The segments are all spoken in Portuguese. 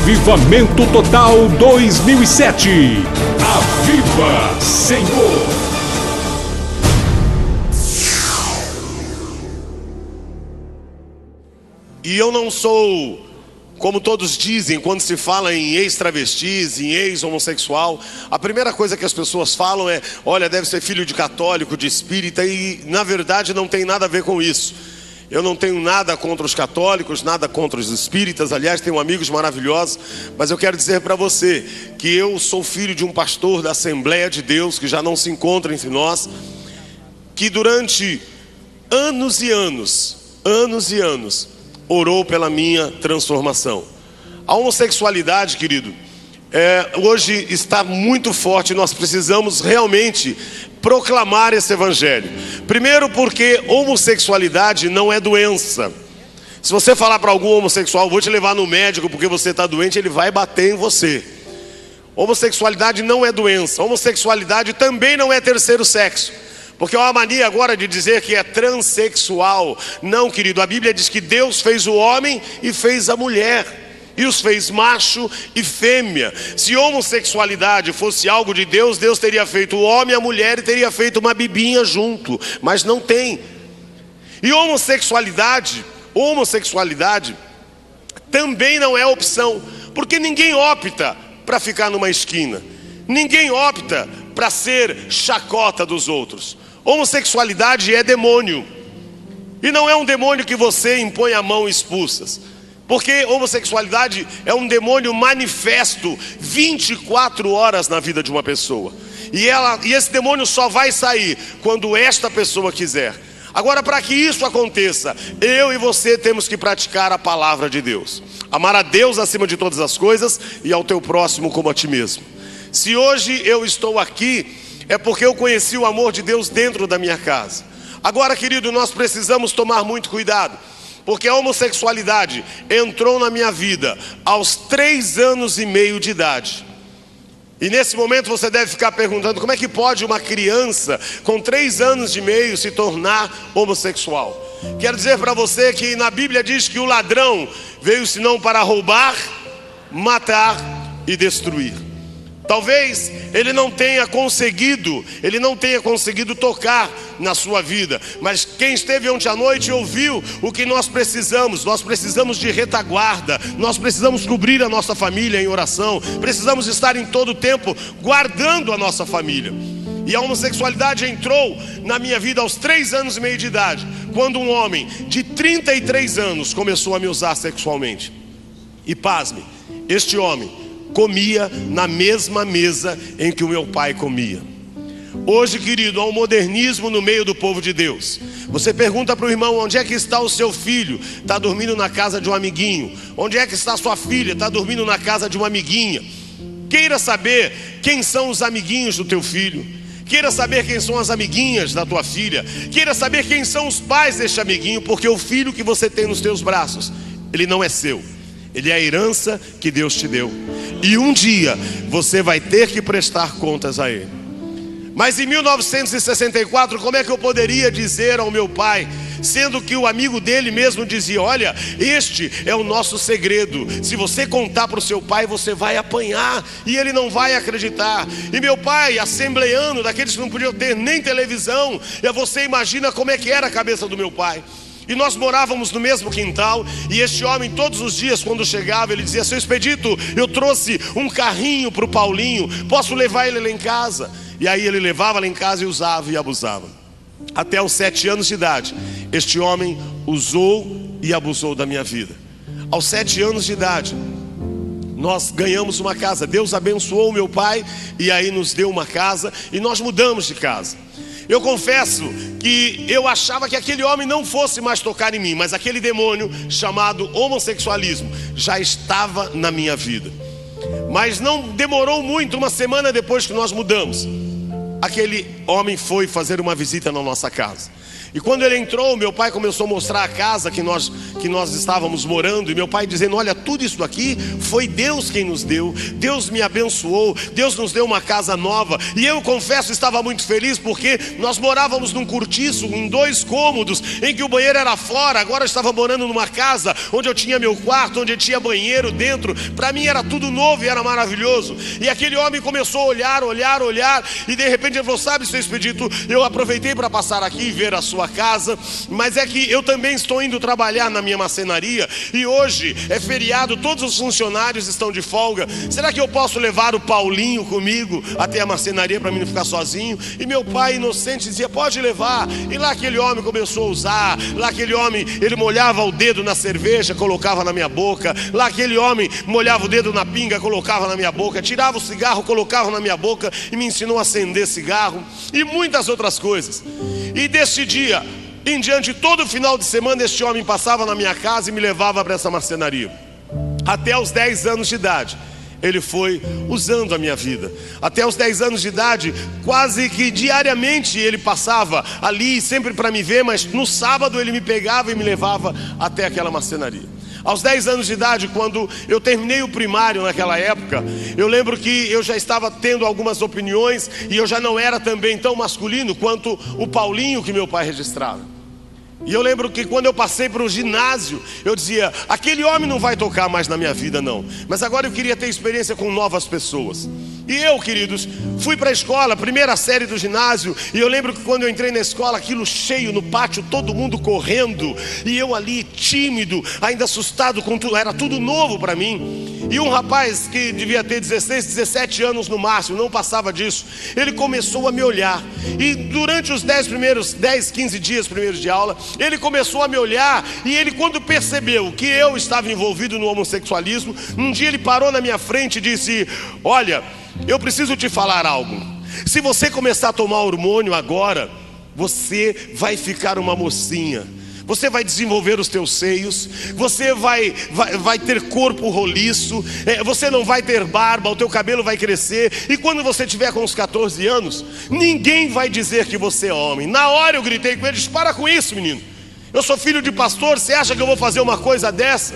Avivamento Total 2007. Aviva, Senhor. E eu não sou, como todos dizem, quando se fala em ex-travestis, em ex-homossexual, a primeira coisa que as pessoas falam é: olha, deve ser filho de católico, de espírita, e na verdade não tem nada a ver com isso. Eu não tenho nada contra os católicos, nada contra os espíritas, aliás, tenho amigos maravilhosos, mas eu quero dizer para você que eu sou filho de um pastor da Assembleia de Deus, que já não se encontra entre nós, que durante anos e anos, orou pela minha transformação. A homossexualidade, querido, hoje está muito forte. Nós precisamos realmente proclamar esse evangelho. Primeiro porque homossexualidade não é doença. Se você falar para algum homossexual: vou te levar no médico porque você está doente, ele vai bater em você. Homossexualidade não é doença. Homossexualidade também não é terceiro sexo, porque há uma mania agora de dizer que é transexual. Não, querido, a Bíblia diz que Deus fez o homem e fez a mulher, e os fez macho e fêmea. Se homossexualidade fosse algo de Deus, Deus teria feito o homem e a mulher e teria feito uma bibinha junto, mas não tem. E homossexualidade também não é opção, porque ninguém opta para ficar numa esquina, ninguém opta para ser chacota dos outros. Homossexualidade é demônio, e não é um demônio que você impõe a mão e expulsa, porque homossexualidade é um demônio manifesto 24 horas na vida de uma pessoa, e esse demônio só vai sair quando esta pessoa quiser. Agora, para que isso aconteça, eu e você temos que praticar a palavra de Deus, amar a Deus acima de todas as coisas e ao teu próximo como a ti mesmo. Se hoje eu estou aqui, é porque eu conheci o amor de Deus dentro da minha casa. Agora, querido, nós precisamos tomar muito cuidado, porque a homossexualidade entrou na minha vida aos 3 anos e meio de idade. E nesse momento você deve ficar perguntando: como é que pode uma criança com 3 anos e meio se tornar homossexual? Quero dizer para você que na Bíblia diz que o ladrão veio senão para roubar, matar e destruir. Talvez ele não tenha conseguido tocar na sua vida, mas quem esteve ontem à noite ouviu o que nós precisamos. Nós precisamos de retaguarda, nós precisamos cobrir a nossa família em oração, precisamos estar em todo tempo guardando a nossa família. E a homossexualidade entrou na minha vida aos 3 anos e meio de idade, quando um homem de 33 anos começou a me usar sexualmente. E pasme, este homem comia na mesma mesa em que o meu pai comia. Hoje, querido, há um modernismo no meio do povo de Deus. Você pergunta para o irmão: onde é que está o seu filho? Está dormindo na casa de um amiguinho. Onde é que está a sua filha? Está dormindo na casa de uma amiguinha. Queira saber quem são os amiguinhos do teu filho. Queira saber quem são as amiguinhas da tua filha. Queira saber quem são os pais deste amiguinho, porque o filho que você tem nos teus braços, ele não é seu, ele é a herança que Deus te deu, e um dia você vai ter que prestar contas a ele. Mas em 1964, como é que eu poderia dizer ao meu pai, sendo que o amigo dele mesmo dizia: olha, este é o nosso segredo, se você contar para o seu pai você vai apanhar e ele não vai acreditar. E meu pai, assembleano, daqueles que não podiam ter nem televisão, e você imagina como é que era a cabeça do meu pai. E nós morávamos no mesmo quintal, e este homem todos os dias quando chegava ele dizia: seu Expedito, eu trouxe um carrinho para o Paulinho, posso levar ele lá em casa? E aí ele levava lá em casa e usava e abusava. Até os 7 anos de idade, este homem usou e abusou da minha vida. Aos 7 anos de idade, nós ganhamos uma casa. Deus abençoou o meu pai, e aí nos deu uma casa, e nós mudamos de casa. Eu confesso que eu achava que aquele homem não fosse mais tocar em mim, mas aquele demônio chamado homossexualismo já estava na minha vida. Mas não demorou muito, uma semana depois que nós mudamos, aquele homem foi fazer uma visita na nossa casa. E quando ele entrou, meu pai começou a mostrar a casa que nós estávamos morando. E meu pai dizendo: olha, tudo isso aqui foi Deus quem nos deu. Deus me abençoou, Deus nos deu uma casa nova. E eu confesso, estava muito feliz, porque nós morávamos num cortiço, em 2 cômodos, em que o banheiro era fora. Agora eu estava morando numa casa onde eu tinha meu quarto, onde eu tinha banheiro dentro. Para mim era tudo novo e era maravilhoso. E aquele homem começou a olhar. E de repente ele falou: sabe, seu Expedito, eu aproveitei para passar aqui e ver a sua casa, mas é que eu também estou indo trabalhar na minha marcenaria, e hoje é feriado, todos os funcionários estão de folga. Será que eu posso levar o Paulinho comigo até a marcenaria para mim não ficar sozinho? E meu pai inocente dizia: pode levar. E lá aquele homem começou a usar. Lá aquele homem, ele molhava o dedo na cerveja, colocava na minha boca. Lá aquele homem molhava o dedo na pinga, colocava na minha boca. Tirava o cigarro, colocava na minha boca e me ensinou a acender cigarro e muitas outras coisas. E desse dia em diante, todo final de semana, este homem passava na minha casa e me levava para essa marcenaria. Até os 10 anos de idade, ele foi usando a minha vida. Até os 10 anos de idade, quase que diariamente ele passava ali, sempre para me ver, mas no sábado ele me pegava e me levava até aquela marcenaria. Aos 10 anos de idade, quando eu terminei o primário naquela época, eu lembro que eu já estava tendo algumas opiniões, e eu já não era também tão masculino quanto o Paulinho que meu pai registrava. E eu lembro que quando eu passei para o ginásio, eu dizia: aquele homem não vai tocar mais na minha vida não. Mas agora eu queria ter experiência com novas pessoas. E eu, queridos, fui para a escola, primeira série do ginásio. E eu lembro que quando eu entrei na escola, aquilo cheio no pátio, todo mundo correndo, e eu ali tímido, ainda assustado com tudo, era tudo novo para mim. E um rapaz que devia ter 16, 17 anos no máximo, não passava disso, ele começou a me olhar. E durante os 10, 15 dias primeiros de aula, ele começou a me olhar. E ele, quando percebeu que eu estava envolvido no homossexualismo, um dia ele parou na minha frente e disse: olha, eu preciso te falar algo. Se você começar a tomar hormônio agora, você vai ficar uma mocinha. Você vai desenvolver os teus seios, você vai ter corpo roliço, você não vai ter barba, o teu cabelo vai crescer. E quando você tiver com uns 14 anos, ninguém vai dizer que você é homem. Na hora eu gritei com ele: para com isso, menino. Eu sou filho de pastor, você acha que eu vou fazer uma coisa dessa?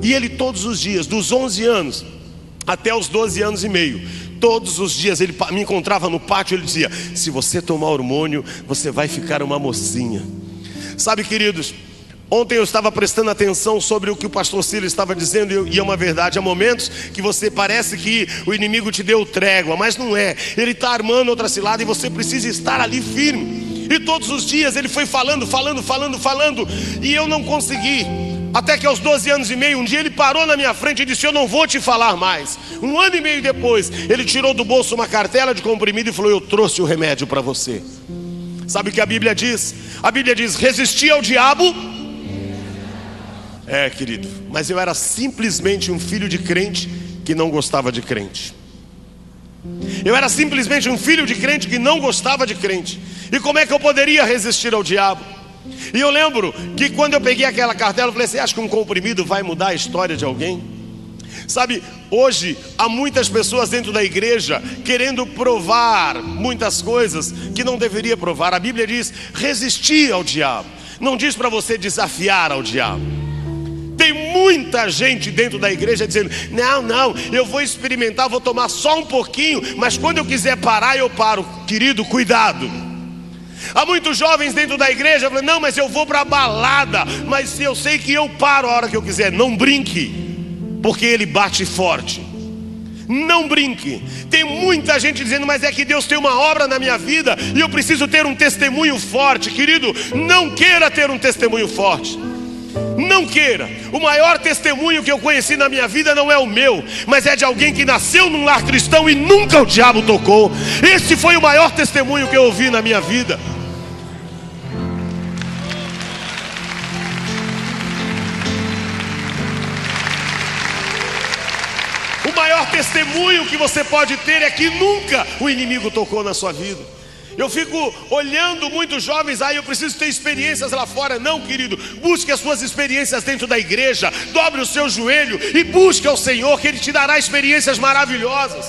E ele todos os dias, dos 11 anos até os 12 anos e meio, todos os dias ele me encontrava no pátio. Ele dizia: se você tomar hormônio, você vai ficar uma mocinha. Sabe, queridos, ontem eu estava prestando atenção sobre o que o pastor Silas estava dizendo, e é uma verdade. Há momentos que você parece que o inimigo te deu trégua, mas não é. Ele está armando outra cilada e você precisa estar ali firme. E todos os dias ele foi falando, e eu não consegui. Até que aos 12 anos e meio, um dia ele parou na minha frente e disse: eu não vou te falar mais. 1 ano e meio depois, ele tirou do bolso uma cartela de comprimido e falou: eu trouxe o remédio para você. Sabe o que a Bíblia diz? A Bíblia diz: resistir ao diabo. Querido, mas eu era simplesmente um filho de crente que não gostava de crente. Eu era simplesmente um filho de crente que não gostava de crente. E como é que eu poderia resistir ao diabo? E eu lembro que quando eu peguei aquela cartela, eu falei: você acha que um comprimido vai mudar a história de alguém? Sabe, hoje há muitas pessoas dentro da igreja querendo provar muitas coisas que não deveria provar. A Bíblia diz: resistir ao diabo. Não diz para você desafiar ao diabo. Tem muita gente dentro da igreja dizendo: não, eu vou experimentar, vou tomar só um pouquinho, mas quando eu quiser parar, eu paro. Querido, cuidado. Há muitos jovens dentro da igreja falando: não, mas eu vou para a balada, mas eu sei que eu paro a hora que eu quiser. Não brinque, porque ele bate forte. Não brinque. Tem muita gente dizendo: mas é que Deus tem uma obra na minha vida e eu preciso ter um testemunho forte. Querido, não queira ter um testemunho forte. Não queira. O maior testemunho que eu conheci na minha vida não é o meu, mas é de alguém que nasceu num lar cristão e nunca o diabo tocou. Esse foi o maior testemunho que eu ouvi na minha vida. O maior testemunho que você pode ter é que nunca o inimigo tocou na sua vida. Eu fico olhando muitos jovens: eu preciso ter experiências lá fora. Não, querido, busque as suas experiências dentro da igreja. Dobre o seu joelho e busque ao Senhor, que Ele te dará experiências maravilhosas.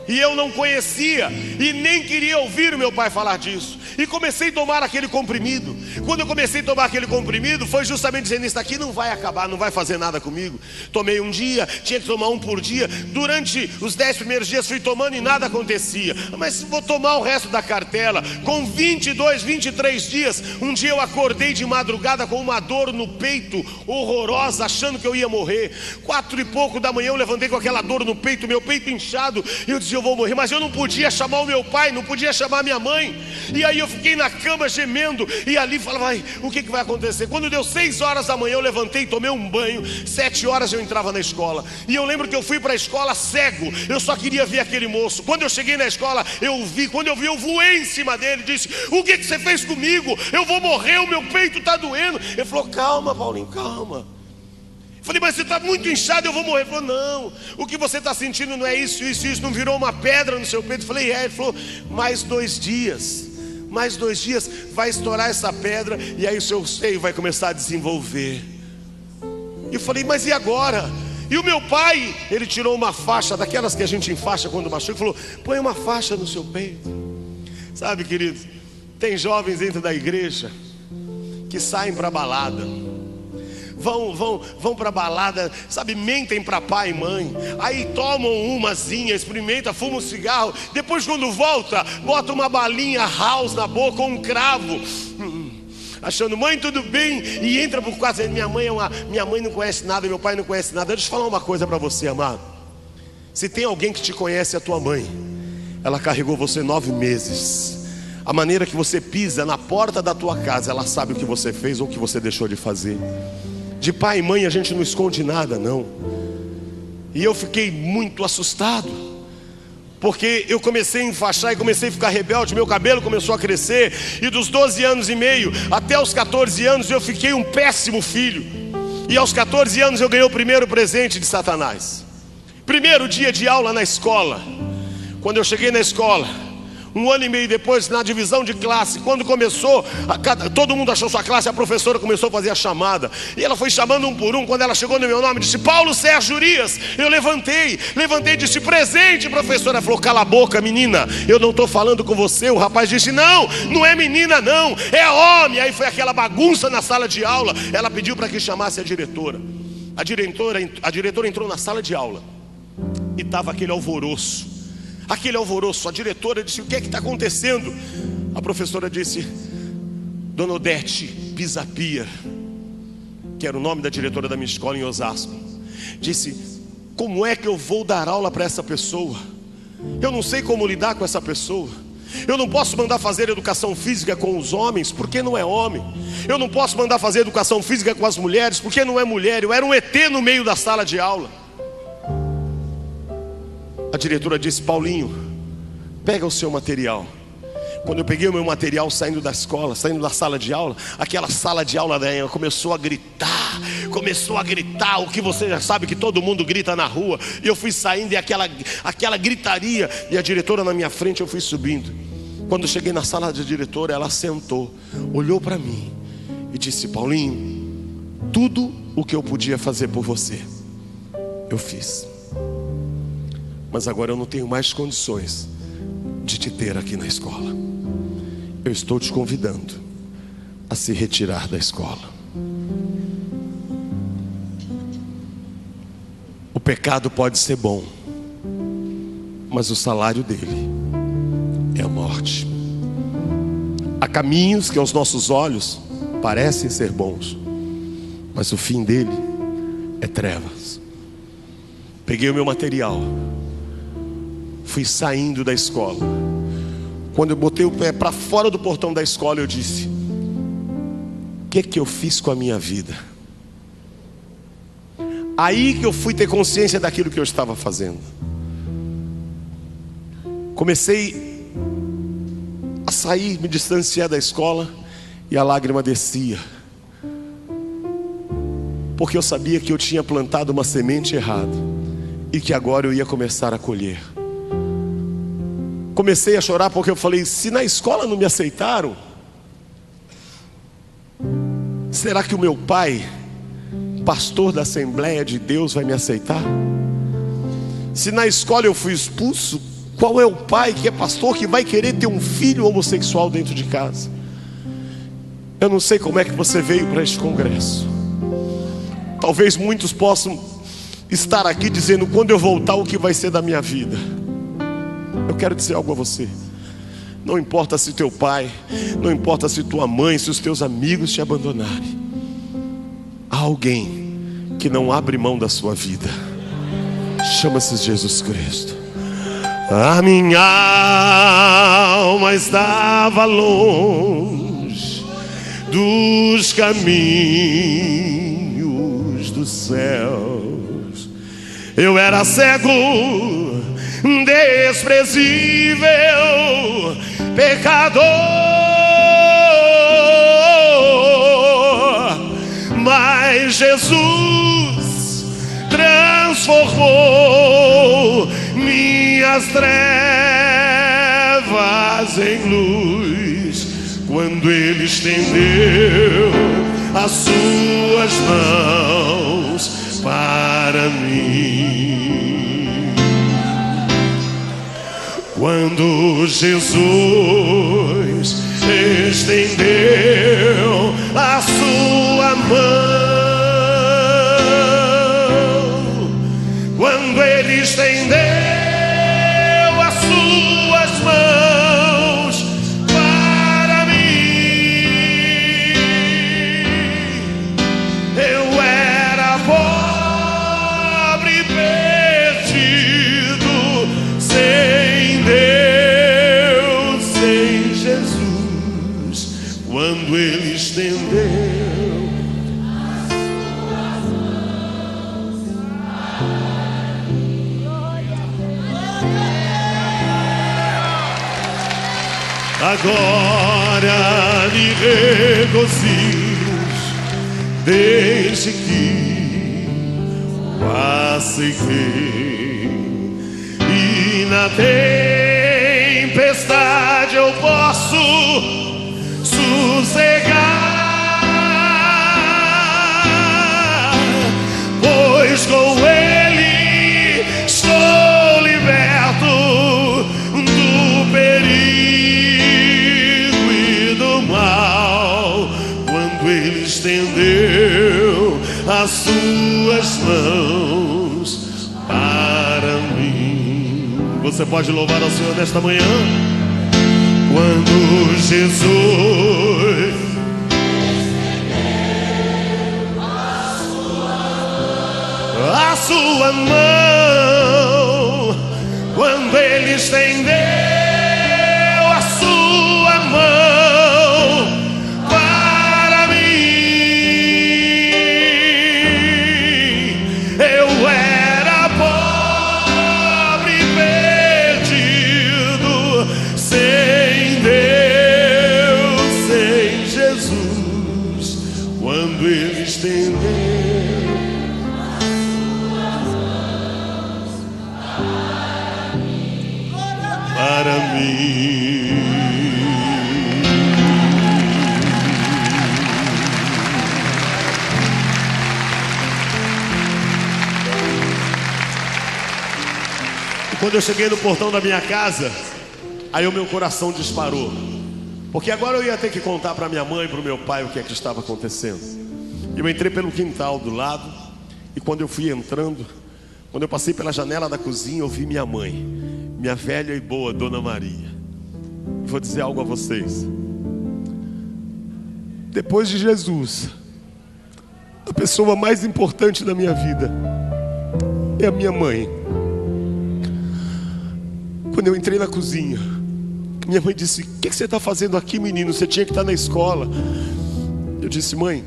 E eu não conhecia e nem queria ouvir o meu pai falar disso. E comecei a tomar aquele comprimido. Quando eu comecei a tomar aquele comprimido, foi justamente dizendo: isso daqui não vai acabar, não vai fazer nada comigo. Tomei um dia, tinha que tomar um por dia. Durante os 10 primeiros dias fui tomando e nada acontecia. Mas vou tomar o resto da cartela. Com 22, 23 dias, um dia eu acordei de madrugada com uma dor no peito horrorosa, achando que eu ia morrer. 4 e pouco da manhã eu levantei com aquela dor no peito, meu peito inchado, e eu dizia: eu vou morrer. Mas eu não podia chamar o meu pai, não podia chamar a minha mãe. E aí eu fiquei na cama gemendo, e ali falava: ai, o que vai acontecer? Quando deu 6 horas da manhã eu levantei, tomei um banho. 7 horas eu entrava na escola. E eu lembro que eu fui para a escola cego, eu só queria ver aquele moço. Quando eu cheguei na escola, quando eu vi, eu voei em cima dele. Disse: o que você fez comigo? Eu vou morrer, o meu peito está doendo. Ele falou: calma, Paulinho, calma. Falei: mas você está muito inchado, eu vou morrer. Ele falou: não, o que você está sentindo não é isso, não virou uma pedra no seu peito. Eu falei: é. Ele falou: mais 2 dias vai estourar essa pedra, e aí o seu seio vai começar a desenvolver. E eu falei: mas e agora? E o meu pai, ele tirou uma faixa, daquelas que a gente enfaixa quando machuca, e falou: põe uma faixa no seu peito. Sabe, querido, tem jovens dentro da igreja que saem para balada, vão para balada, sabe, mentem para pai e mãe, aí tomam umazinha, experimenta, fuma um cigarro, depois quando volta, bota uma balinha house na boca, ou um cravo, achando: mãe, tudo bem? E entra por quarto dizendo: minha mãe não conhece nada, meu pai não conhece nada. Deixa eu falar uma coisa para você, amado. Se tem alguém que te conhece, é a tua mãe. Ela carregou você 9 meses. A maneira que você pisa na porta da tua casa, ela sabe o que você fez ou o que você deixou de fazer. De pai e mãe a gente não esconde nada, não. E eu fiquei muito assustado, porque eu comecei a enfaixar e comecei a ficar rebelde. Meu cabelo começou a crescer, e dos 12 anos e meio até os 14 anos eu fiquei um péssimo filho. E aos 14 anos eu ganhei o primeiro presente de Satanás. Primeiro dia de aula na escola. Quando eu cheguei na escola, 1 ano e meio depois, na divisão de classe, quando começou, todo mundo achou sua classe, a professora começou a fazer a chamada, e ela foi chamando um por um. Quando ela chegou no meu nome, disse: Paulo Sérgio Urias. Eu levantei e disse: presente, professora. Ela falou: cala a boca, menina, eu não estou falando com você. O rapaz disse: não é menina não, é homem. Aí foi aquela bagunça na sala de aula. Ela pediu para que chamasse a diretora. A diretora entrou na sala de aula, e estava aquele alvoroço. A diretora disse: o que é que está acontecendo? A professora disse: Dona Odete Pisapia, que era o nome da diretora da minha escola em Osasco, disse: como é que eu vou dar aula para essa pessoa? Eu não sei como lidar com essa pessoa. Eu não posso mandar fazer educação física com os homens, porque não é homem. Eu não posso mandar fazer educação física com as mulheres, porque não é mulher. Eu era um ET no meio da sala de aula. A diretora disse: Paulinho, pega o seu material. Quando eu peguei o meu material, saindo da escola, saindo da sala de aula, aquela sala de aula dela começou a gritar, o que você já sabe que todo mundo grita na rua. E eu fui saindo, e aquela gritaria, e a diretora na minha frente, eu fui subindo. Quando eu cheguei na sala da diretora, ela sentou, olhou para mim e disse: Paulinho, tudo o que eu podia fazer por você, eu fiz. Mas agora eu não tenho mais condições de te ter aqui na escola. Eu estou te convidando a se retirar da escola. O pecado pode ser bom, mas o salário dele é a morte. Há caminhos que aos nossos olhos parecem ser bons, mas o fim dele é trevas. Peguei o meu material, fui saindo da escola. Quando eu botei o pé para fora do portão da escola, eu disse: o que é que eu fiz com a minha vida? Aí que eu fui ter consciência daquilo que eu estava fazendo. Comecei a sair, me distanciar da escola, e a lágrima descia, porque eu sabia que eu tinha plantado uma semente errada, e que agora eu ia começar a colher. Comecei a chorar porque eu falei: se na escola não me aceitaram, será que o meu pai, pastor da Assembleia de Deus, vai me aceitar? Se na escola eu fui expulso, Qual é o pai que é pastor que vai querer ter um filho homossexual dentro de casa? Eu não sei como é que você veio para este congresso. Talvez muitos possam estar aqui dizendo: quando eu voltar, o que vai ser da minha vida? Eu quero dizer algo a você. Não importa se teu pai, não importa se tua mãe, se os teus amigos te abandonarem, há alguém que não abre mão da sua vida. Chama-se Jesus Cristo. A minha alma estava longe dos caminhos dos céus. Eu era cego, desprezível, pecador, mas Jesus transformou minhas trevas em luz, quando Ele estendeu as suas mãos para mim. Quando Jesus estendeu a sua mão, quando Ele estendeu as suas mãos para mim, eu era pobre, perdido, sem Deus, sem Jesus. Quando Ele estendeu agora me regozijo, desde que o aceitei, e na tempestade eu posso sossegar, pois com Ele estou liberto do perigo e do mal. Quando Ele estendeu as suas mãos para mim. Você pode louvar ao Senhor nesta manhã? Quando Jesus a sua mão, quando Ele estendeu a sua mão para mim, eu era pobre, perdido, sem Deus, sem Jesus. Quando Ele estendeu para mim. E quando eu cheguei no portão da minha casa, aí o meu coração disparou, porque agora eu ia ter que contar para minha mãe e para o meu pai o que é que estava acontecendo. Eu entrei pelo quintal do lado, e quando eu fui entrando, quando eu passei pela janela da cozinha, eu vi minha mãe, minha velha e boa Dona Maria. Vou dizer algo a vocês. Depois de Jesus, a pessoa mais importante da minha vida é a minha mãe. Quando eu entrei na cozinha, minha mãe disse: "O que você está fazendo aqui, menino? Você tinha que estar na escola." Eu disse: "Mãe,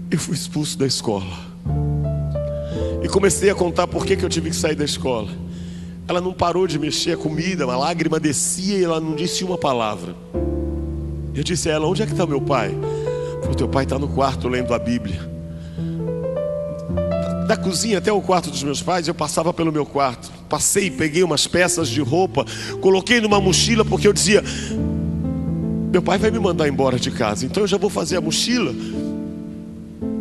eu fui expulso da escola." E comecei a contar por que eu tive que sair da escola. Ela não parou de mexer a comida, uma lágrima descia e ela não disse uma palavra. Eu disse a ela: "Onde é que está meu pai?" "O teu pai está no quarto lendo a Bíblia." Da cozinha até o quarto dos meus pais, eu passava pelo meu quarto. Passei, peguei umas peças de roupa, coloquei numa mochila, porque eu dizia: meu pai vai me mandar embora de casa, então eu já vou fazer a mochila,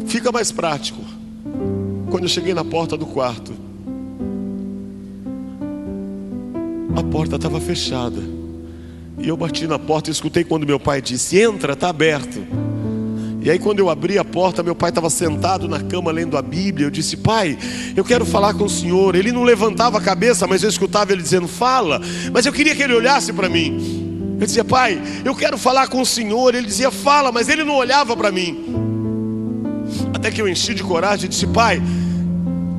fica mais prático. Quando eu cheguei na porta do quarto, a porta estava fechada. E eu bati na porta e escutei quando meu pai disse: entra, está aberto. E aí quando eu abri a porta, meu pai estava sentado na cama lendo a Bíblia. Eu disse: pai, eu quero falar com o senhor. Ele não levantava a cabeça, mas eu escutava ele dizendo: fala. Mas eu queria que ele olhasse para mim. Eu dizia: pai, eu quero falar com o senhor. Ele dizia: fala, mas ele não olhava para mim. Até que eu enchi de coragem e disse: pai,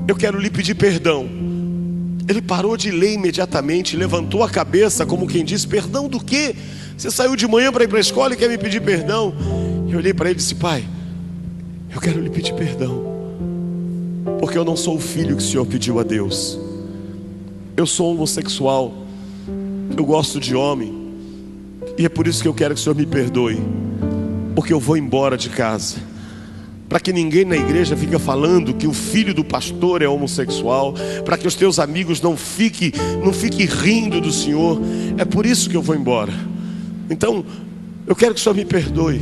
eu quero lhe pedir perdão. Ele parou de ler imediatamente, levantou a cabeça como quem diz: perdão do quê? Você saiu de manhã para ir para a escola e quer me pedir perdão? Eu olhei para ele e disse: pai, eu quero lhe pedir perdão, porque eu não sou o filho que o senhor pediu a Deus. Eu sou homossexual, eu gosto de homem, e é por isso que eu quero que o senhor me perdoe, porque eu vou embora de casa, para que ninguém na igreja fique falando que o filho do pastor é homossexual, para que os teus amigos não fiquem rindo do senhor. É por isso que eu vou embora. Então eu quero que o senhor me perdoe,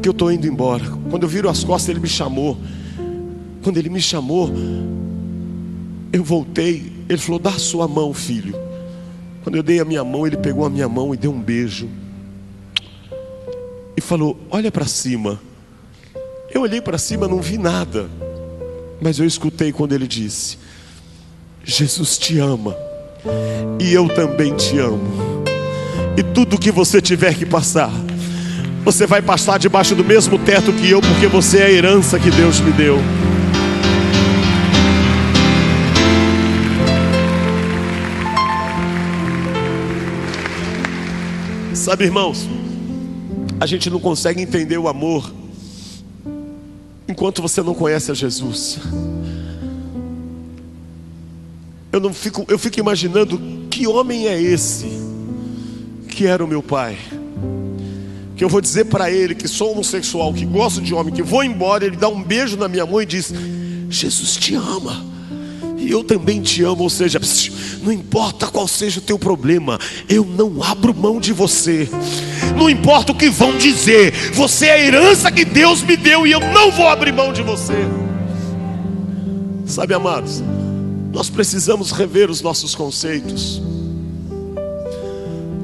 que eu estou indo embora. Quando eu viro as costas, ele me chamou. Quando ele me chamou, eu voltei. Ele falou: dá a sua mão, filho. Quando eu dei a minha mão, ele pegou a minha mão e deu um beijo e falou: olha para cima. Eu olhei para cima, não vi nada, mas eu escutei quando ele disse: Jesus te ama, e eu também te amo. E tudo que você tiver que passar, você vai passar debaixo do mesmo teto que eu, porque você é a herança que Deus me deu. Sabe, irmãos, a gente não consegue entender o amor enquanto você não conhece a Jesus. Eu fico imaginando: que homem é esse que era o meu pai, que eu vou dizer para ele que sou homossexual, que gosto de homem, que vou embora, ele dá um beijo na minha mão e diz: Jesus te ama, e eu também te amo. Ou seja, não importa qual seja o teu problema, eu não abro mão de você. Não importa o que vão dizer, você é a herança que Deus me deu, e eu não vou abrir mão de você. Sabe, amados, nós precisamos rever os nossos conceitos.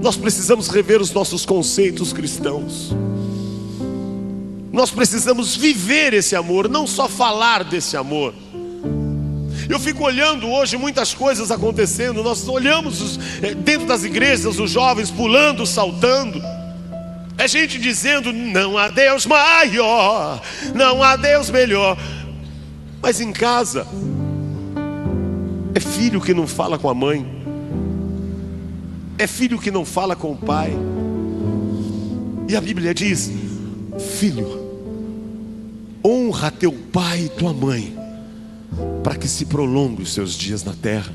Nós precisamos rever os nossos conceitos cristãos. Nós precisamos viver esse amor, não só falar desse amor. Eu fico olhando hoje muitas coisas acontecendo. Nós olhamos dentro das igrejas, os jovens pulando, saltando. É gente dizendo: não há Deus maior, não há Deus melhor. Mas em casa, é filho que não fala com a mãe, é filho que não fala com o pai. E a Bíblia diz: filho, honra teu pai e tua mãe, para que se prolongue os seus dias na terra.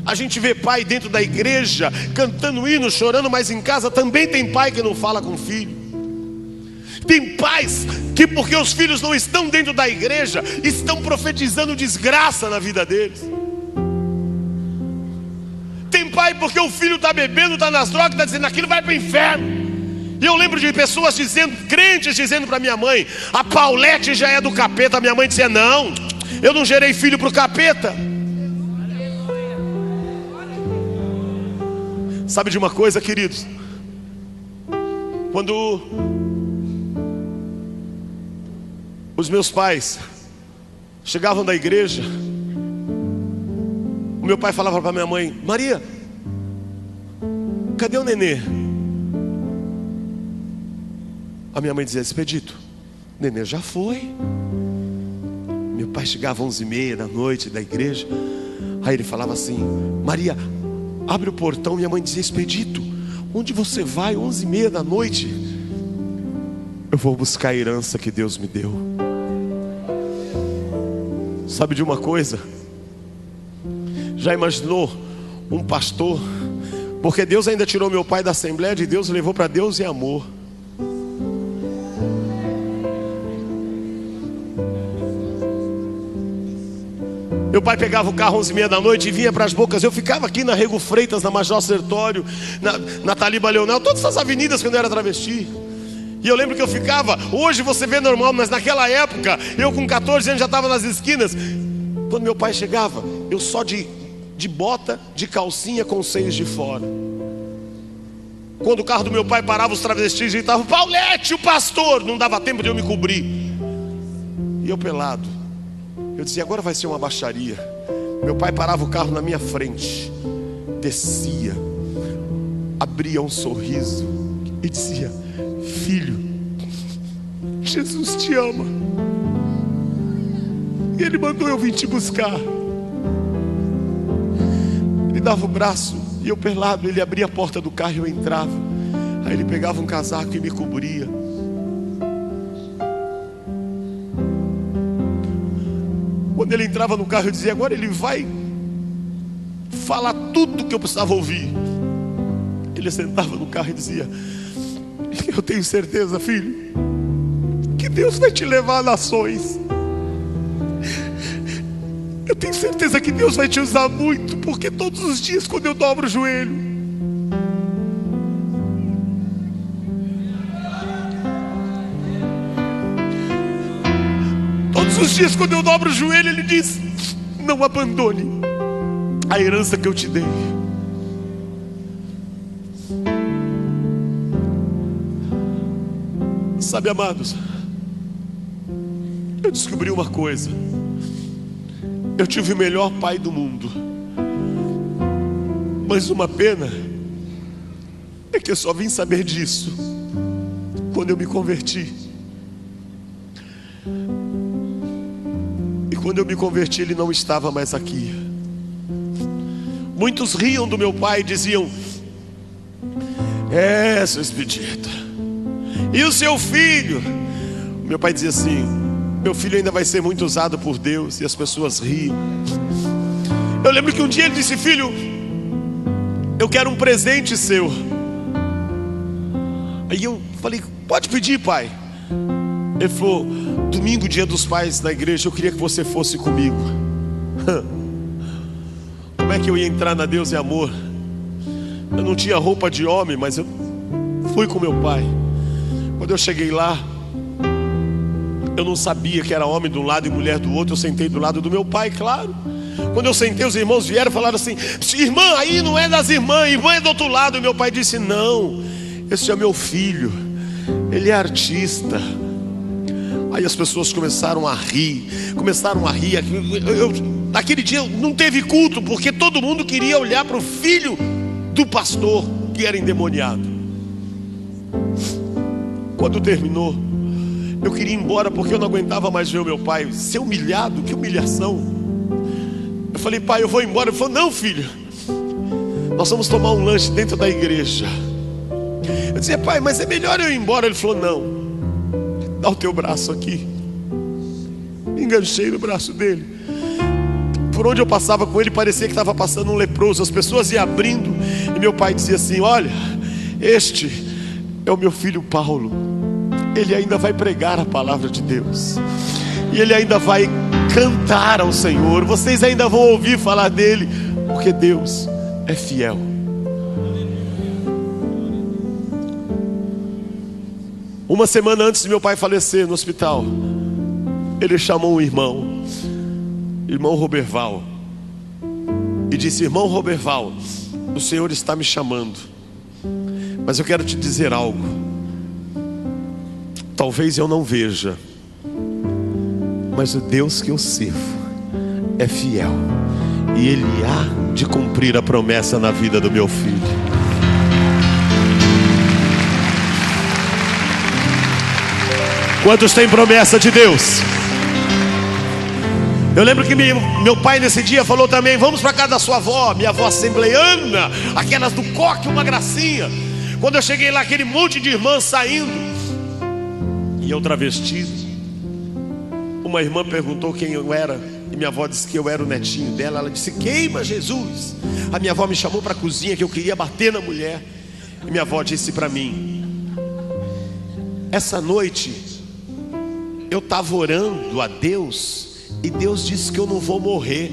A gente vê pai dentro da igreja cantando hino, chorando, mas em casa também tem pai que não fala com o filho. Tem pais que, porque os filhos não estão dentro da igreja, estão profetizando desgraça na vida deles. Tem pai porque o filho está bebendo, está nas drogas, está dizendo: aquilo vai para o inferno. E eu lembro de pessoas dizendo, crentes dizendo para minha mãe: a Paulette já é do capeta. Minha mãe dizia: não, eu não gerei filho para o capeta. Sabe de uma coisa, queridos? Quando os meus pais chegavam da igreja, o meu pai falava para minha mãe: Maria, cadê o nenê? A minha mãe dizia: Expedito, o nenê já foi. Meu pai chegava às 11h30 da noite da igreja. Aí ele falava assim: Maria, abre o portão. Minha mãe dizia: Expedito, onde você vai 11h30 da noite? Eu vou buscar a herança que Deus me deu. Sabe de uma coisa? Já imaginou um pastor? Porque Deus ainda tirou meu pai da Assembleia de Deus e levou para Deus e amor. Meu pai pegava o carro 11h30 da noite e vinha para as Bocas. Eu ficava aqui na Rego Freitas, na Major Sertório, na Taliba Leonel, todas essas avenidas quando eu era travesti. E eu lembro que eu ficava, hoje você vê normal, mas naquela época, eu com 14 anos já estava nas esquinas. Quando meu pai chegava, eu só de de bota, de calcinha com os seios de fora. Quando o carro do meu pai parava, os travestis gritavam: Paulete, o pastor! Não dava tempo de eu me cobrir. E eu pelado. Eu dizia: agora vai ser uma baixaria. Meu pai parava o carro na minha frente, descia, abria um sorriso e dizia: filho, Jesus te ama. E Ele mandou eu vir te buscar. Ele dava o braço e eu pelado, Ele abria a porta do carro e eu entrava. Aí Ele pegava um casaco e me cobria. Quando Ele entrava no carro, eu dizia: agora Ele vai falar tudo que eu precisava ouvir. Ele sentava no carro e dizia: eu tenho certeza, filho, que Deus vai te levar a nações. Eu tenho certeza que Deus vai te usar muito, porque todos os dias quando eu dobro o joelho, Ele diz: não abandone a herança que eu te dei. Sabe, amados, eu descobri uma coisa: eu tive o melhor pai do mundo, mas uma pena é que eu só vim saber disso quando eu me converti. E quando eu me converti, ele não estava mais aqui. Muitos riam do meu pai e diziam: seu Expedito, e o seu filho? Meu pai dizia assim: meu filho ainda vai ser muito usado por Deus. E as pessoas riam. Eu lembro que um dia ele disse: filho, eu quero um presente seu. Aí eu falei: pode pedir, pai. Ele falou: domingo, dia dos pais, na igreja, eu queria que você fosse comigo. Como é que eu ia entrar na Deus e Amor? Eu não tinha roupa de homem, mas eu fui com meu pai. Quando eu cheguei lá, eu não sabia que era homem de um lado e mulher do outro. Eu sentei do lado do meu pai, claro. Quando eu sentei, os irmãos vieram e falaram assim: irmã, aí não é das irmãs, irmã é do outro lado. E meu pai disse: não, esse é meu filho, ele é artista. Aí as pessoas começaram a rir. Naquele dia não teve culto, porque todo mundo queria olhar para o filho do pastor, que era endemoniado. Quando terminou, eu queria ir embora, porque eu não aguentava mais ver o meu pai ser humilhado. Que humilhação. Eu falei: pai, eu vou embora. Ele falou: não, filho, nós vamos tomar um lanche dentro da igreja. Eu dizia: pai, mas é melhor eu ir embora. Ele falou: não, dá o teu braço aqui. Me enganchei no braço dele. Por onde eu passava com ele, parecia que estava passando um leproso. As pessoas iam abrindo, e meu pai dizia assim: olha, este é o meu filho Paulo. Ele ainda vai pregar a palavra de Deus, e ele ainda vai cantar ao Senhor. Vocês ainda vão ouvir falar dele, porque Deus é fiel. Uma semana antes de meu pai falecer no hospital, ele chamou um irmão Roberval, e disse: irmão Roberval, o Senhor está me chamando, mas eu quero te dizer algo. Talvez eu não veja, mas o Deus que eu sirvo é fiel, e Ele há de cumprir a promessa na vida do meu filho. Quantos têm promessa de Deus? Eu lembro que meu pai nesse dia falou também: vamos para casa da sua avó, minha avó assembleiana, aquelas do coque, uma gracinha. Quando eu cheguei lá, aquele monte de irmãs saindo, e eu travestido. Uma irmã perguntou quem eu era, e minha avó disse que eu era o netinho dela. Ela disse: queima Jesus. A minha avó me chamou para a cozinha, que eu queria bater na mulher. E minha avó disse para mim: essa noite eu estava orando a Deus, e Deus disse que eu não vou morrer.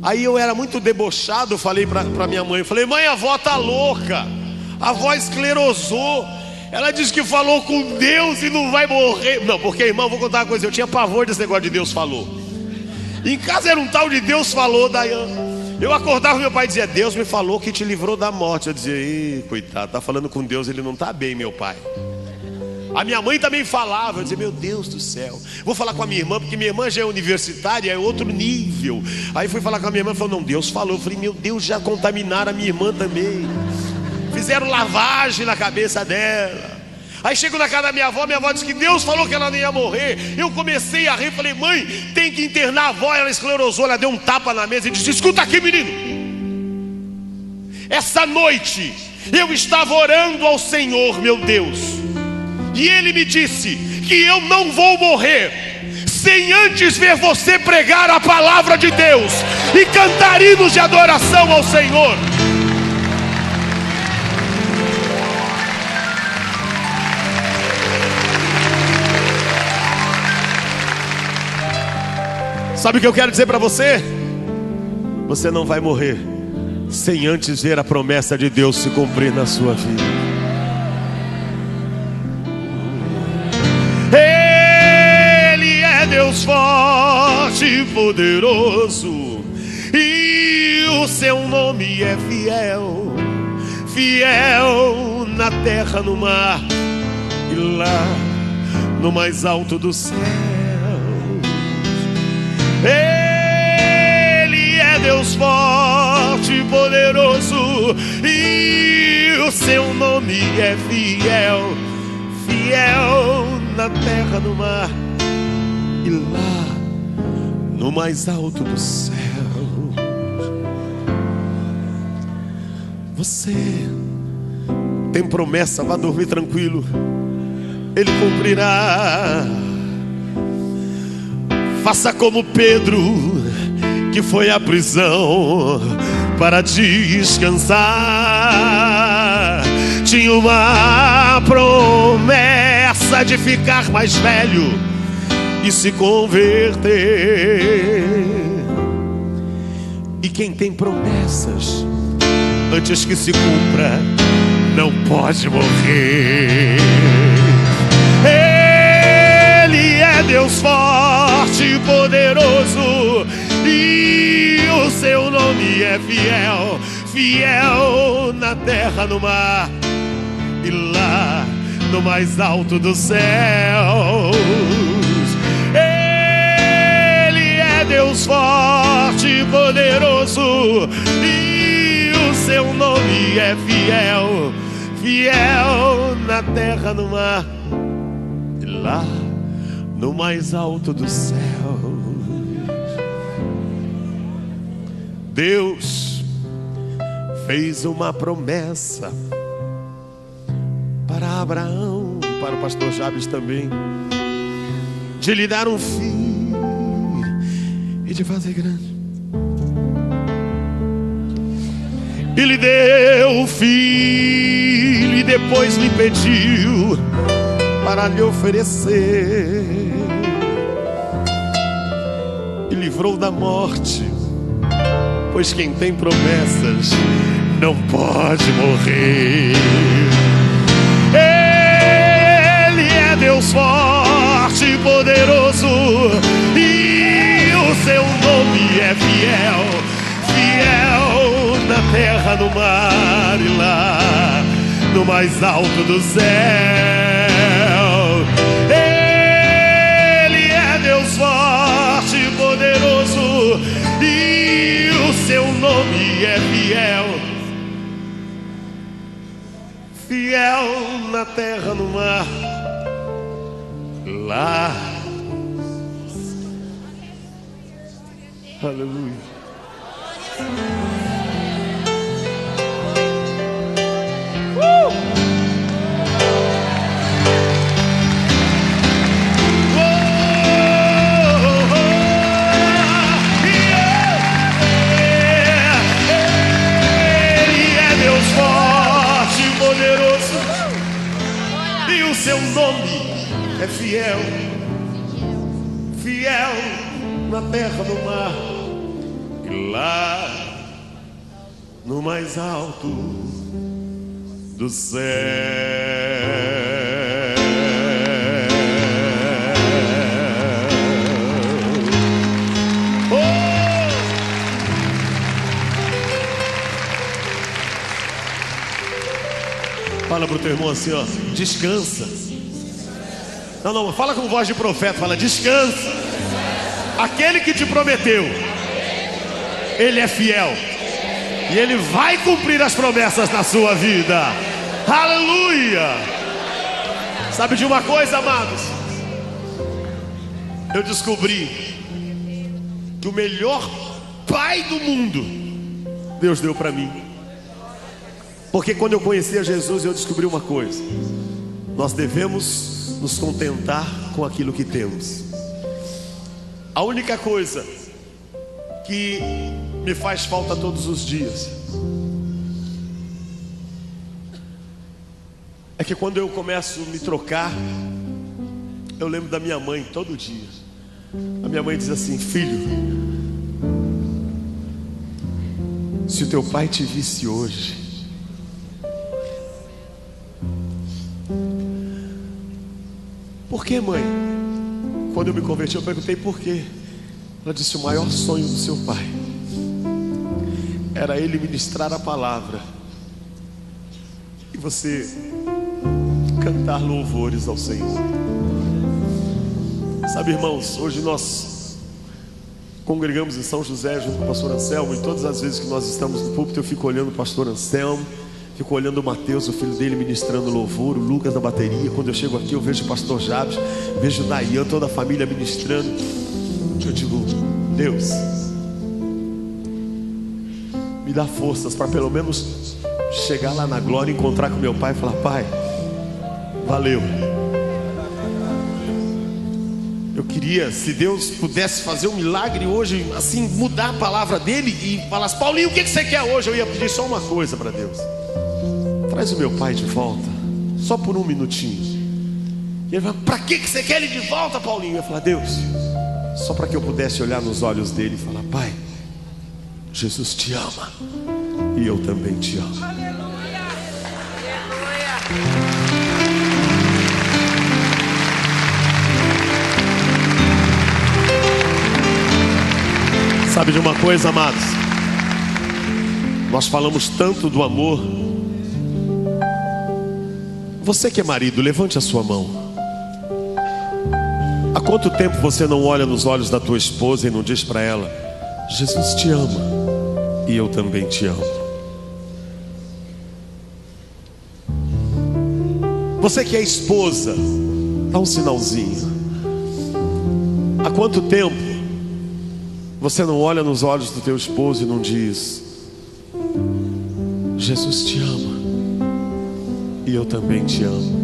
Aí eu era muito debochado, falei para minha mãe, falei: mãe, a avó tá louca, a avó esclerosou. Ela disse que falou com Deus e não vai morrer. Não, porque, irmão, vou contar uma coisa: eu tinha pavor desse negócio de Deus falou. Em casa era um tal de Deus falou, Dayan. Eu acordava, meu pai dizia: Deus me falou que te livrou da morte. Eu dizia: ih, coitado, tá falando com Deus, ele não tá bem, meu pai. A minha mãe também falava. Eu dizia: meu Deus do céu, vou falar com a minha irmã, porque minha irmã já é universitária, é outro nível. Aí fui falar com a minha irmã, falou: não, Deus falou. Eu falei: meu Deus, já contaminaram a minha irmã também, fizeram lavagem na cabeça dela. Aí chego na casa da minha avó disse que Deus falou que ela não ia morrer. Eu comecei a rir, falei: mãe, tem que internar a avó. Ela esclerosou, ela deu um tapa na mesa e disse: escuta aqui, menino. Essa noite eu estava orando ao Senhor, meu Deus, e Ele me disse que eu não vou morrer sem antes ver você pregar a palavra de Deus e cantar hinos de adoração ao Senhor. Sabe o que eu quero dizer para você? Você não vai morrer sem antes ver a promessa de Deus se cumprir na sua vida. Ele é Deus forte e poderoso, e o seu nome é fiel. Fiel na terra, no mar e lá no mais alto do céu. Ele é Deus forte e poderoso, e o seu nome é fiel. Fiel na terra, no mar e lá no mais alto do céu. Você tem promessa, vá dormir tranquilo, Ele cumprirá. Faça como Pedro, que foi à prisão para descansar. Tinha uma promessa de ficar mais velho e se converter. E quem tem promessas, antes que se cumpra, não pode morrer. Ele é Deus forte e poderoso, e o seu nome é fiel. Fiel na terra, no mar e lá no mais alto dos céus. Ele é Deus forte e poderoso, e o seu nome é fiel. Fiel na terra, no mar e lá no mais alto dos céus. Deus fez uma promessa para Abraão e para o pastor Jabes também, de lhe dar um filho e de fazer grande. E lhe deu o filho e depois lhe pediu para lhe oferecer, e livrou da morte, pois quem tem promessas não pode morrer. Ele é Deus forte e poderoso, e o seu nome é fiel. Fiel na terra, no mar e lá no mais alto do céu. Ele é Deus forte e poderoso, e o seu nome é fiel. Fiel na terra, no mar, lá. Aleluia. Seu nome é fiel. Fiel na terra, no mar e lá no mais alto do céu. Fala pro teu irmão assim, ó, descansa. Não, fala com voz de profeta, fala, descansa. Aquele que te prometeu, ele é fiel. E ele vai cumprir as promessas na sua vida. Aleluia! Sabe de uma coisa, amados? Eu descobri que o melhor pai do mundo Deus deu para mim. Porque quando eu conheci a Jesus, eu descobri uma coisa: nós devemos nos contentar com aquilo que temos. A única coisa que me faz falta todos os dias é que quando eu começo a me trocar, eu lembro da minha mãe todo dia. A minha mãe diz assim: filho, se o teu pai te visse hoje, por que, mãe? Quando eu me converti, eu perguntei por quê. Ela disse: o maior sonho do seu pai era ele ministrar a palavra e você cantar louvores ao Senhor. Sabe, irmãos, hoje nós congregamos em São José junto com o pastor Anselmo, e todas as vezes que nós estamos no púlpito eu fico olhando o pastor Anselmo, fico olhando o Mateus, o filho dele, ministrando louvor, o Lucas na bateria. Quando eu chego aqui eu vejo o pastor Jabes, vejo o Dayan, toda a família ministrando. Eu digo: Deus, me dá forças para pelo menos chegar lá na glória, encontrar com meu pai e falar: pai, valeu. Eu queria, se Deus pudesse fazer um milagre hoje, assim, mudar a palavra dele e falasse: Paulinho, o que você quer hoje? Eu ia pedir só uma coisa para Deus: traz o meu pai de volta, só por um minutinho. E ele vai: para que você quer ele de volta, Paulinho? Eu ia falar: Deus, só para que eu pudesse olhar nos olhos dele e falar: pai, Jesus te ama e eu também te amo. Aleluia. Sabe de uma coisa, amados? Nós falamos tanto do amor. Você que é marido, levante a sua mão. Há quanto tempo você não olha nos olhos da tua esposa e não diz para ela: Jesus te ama e eu também te amo? Você que é esposa, dá um sinalzinho. Há quanto tempo você não olha nos olhos do teu esposo e não diz: Jesus te ama e eu também te amo?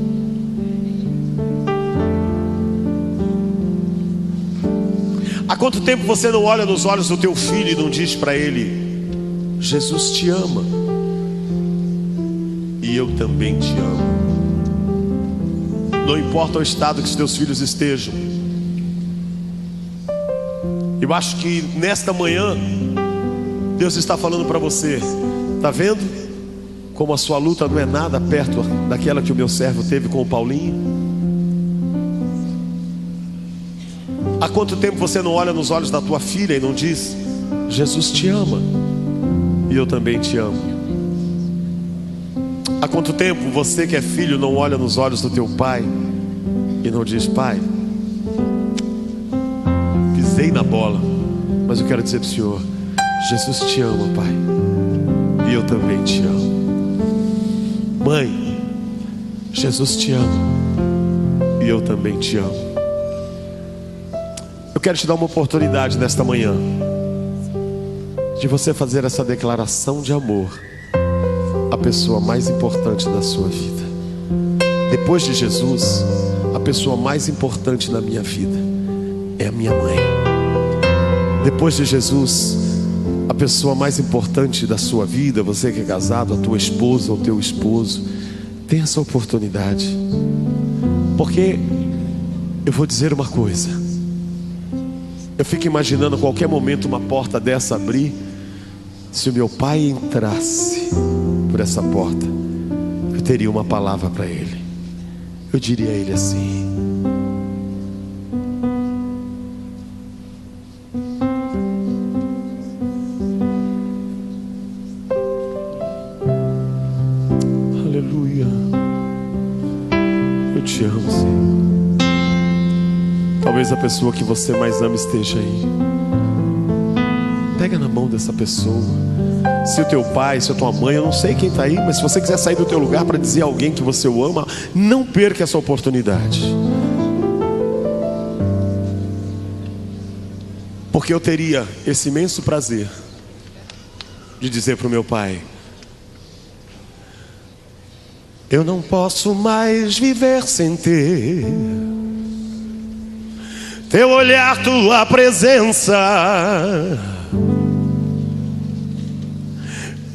Há quanto tempo você não olha nos olhos do teu filho e não diz para ele: Jesus te ama e eu também te amo? Não importa o estado que os teus filhos estejam. Eu acho que nesta manhã Deus está falando para você: está vendo como a sua luta não é nada perto daquela que o meu servo teve com o Paulinho? Há quanto tempo você não olha nos olhos da tua filha e não diz: Jesus te ama e eu também te amo? Há quanto tempo você que é filho não olha nos olhos do teu pai e não diz: pai, pisei na bola, mas eu quero dizer para o Senhor: Jesus te ama, pai, e eu também te amo. Mãe, Jesus te ama e eu também te amo. Eu quero te dar uma oportunidade nesta manhã de você fazer essa declaração de amor à pessoa mais importante da sua vida. Depois de Jesus, a pessoa mais importante na minha vida é a minha mãe. Depois de Jesus, a pessoa mais importante da sua vida, você que é casado, a tua esposa ou teu esposo. Tem essa oportunidade, porque eu vou dizer uma coisa: eu fico imaginando a qualquer momento uma porta dessa abrir. Se o meu pai entrasse por essa porta, eu teria uma palavra para ele. Eu diria a ele assim: aleluia. aleluia. Eu te amo, Senhor. Talvez a pessoa que você mais ama esteja aí. Pega na mão dessa pessoa. Se o teu pai, se a tua mãe, eu não sei quem está aí, mas se você quiser sair do teu lugar para dizer a alguém que você o ama, não perca essa oportunidade. Porque eu teria esse imenso prazer de dizer para o meu pai: eu não posso mais viver sem ter teu olhar, tua presença.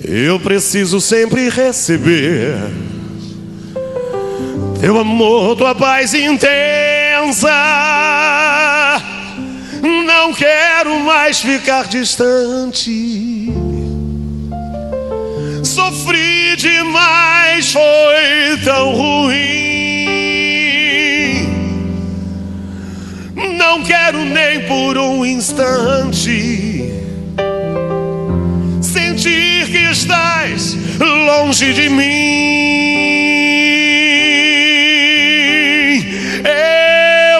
Eu preciso sempre receber teu amor, tua paz intensa. Não quero mais ficar distante. Sofri demais, foi tão ruim. Não quero nem por um instante sentir que estás longe de mim.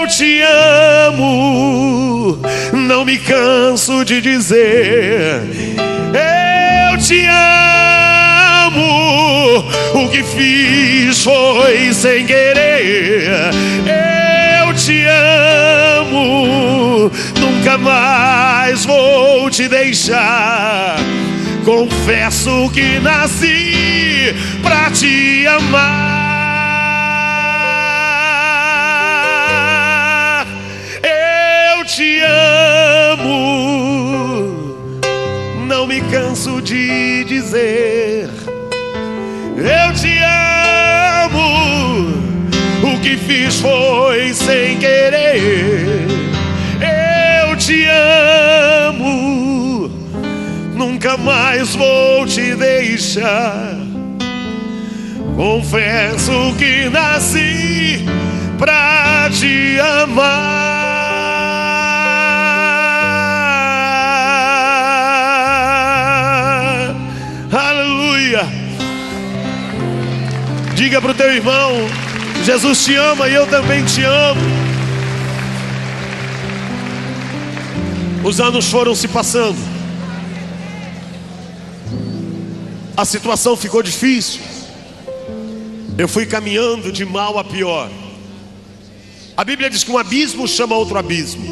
Eu te amo, não me canso de dizer. Eu te amo, o que fiz foi sem querer. Eu te amo, nunca mais vou te deixar. Confesso que nasci pra te amar. Eu te amo, não me canso de dizer. Eu te amo, o que fiz foi sem querer. Eu te amo, nunca mais vou te deixar. Confesso que nasci pra te amar. Aleluia. Diga para o teu irmão: Jesus te ama e eu também te amo. Os anos foram se passando. A situação ficou difícil. Eu fui caminhando de mal a pior. A Bíblia diz que um abismo chama outro abismo.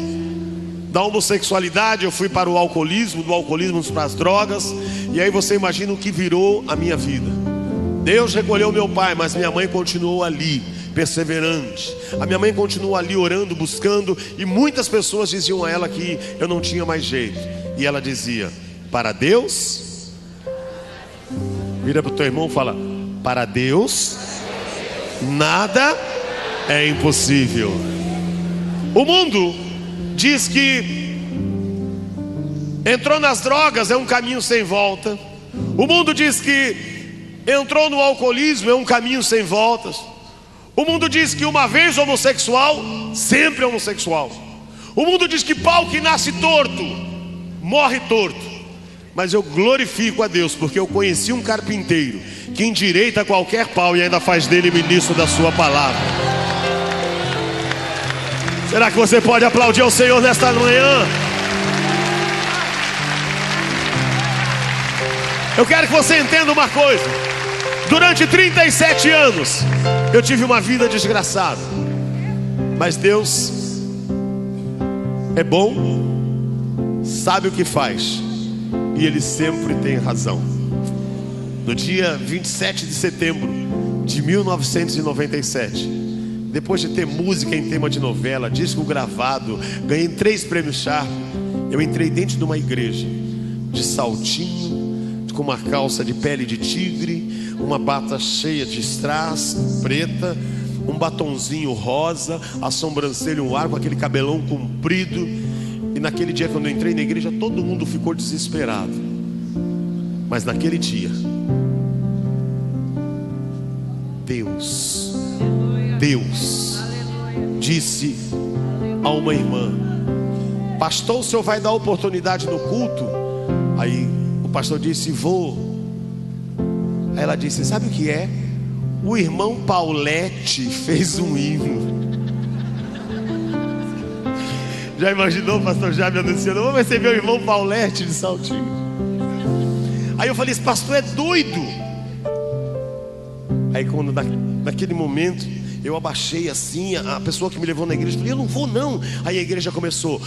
Da homossexualidade eu fui para o alcoolismo, do alcoolismo para as drogas. E aí você imagina o que virou a minha vida. Deus recolheu meu pai, mas minha mãe continuou ali, perseverante. A minha mãe continuou ali orando, buscando. E muitas pessoas diziam a ela que eu não tinha mais jeito. E ela dizia: para Deus... Vira para o teu irmão e fala: para Deus nada é impossível. O mundo diz que entrou nas drogas é um caminho sem volta. O mundo diz que entrou no alcoolismo é um caminho sem voltas. O mundo diz que uma vez homossexual, sempre homossexual. O mundo diz que pau que nasce torto, morre torto. Mas eu glorifico a Deus, porque eu conheci um carpinteiro que endireita qualquer pau e ainda faz dele ministro da sua palavra. Será que você pode aplaudir ao Senhor nesta manhã? Eu quero que você entenda uma coisa. Durante 37 anos eu tive uma vida desgraçada. Mas Deus é bom, sabe o que faz, e Ele sempre tem razão. No dia 27 de setembro de 1997, depois de ter música em tema de novela, disco gravado, ganhei 3 prêmios Sharp, eu entrei dentro de uma igreja, de saltinho, com uma calça de pele de tigre, uma bata cheia de strass preta, um batonzinho rosa, a sobrancelha, um arco, aquele cabelão comprido. E naquele dia, quando eu entrei na igreja, todo mundo ficou desesperado. Mas naquele dia, Deus disse a uma irmã: pastor, o senhor vai dar oportunidade no culto? Aí o pastor disse: vou. Aí ela disse: sabe o que é? O irmão Paulete fez um hino. Já imaginou o pastor Jaime anunciando: vamos receber o irmão Paulete de Saltinho? Aí eu falei: esse pastor é doido. Aí quando naquele momento eu abaixei assim, a pessoa que me levou na igreja, falei: eu não vou não. Aí a igreja começou: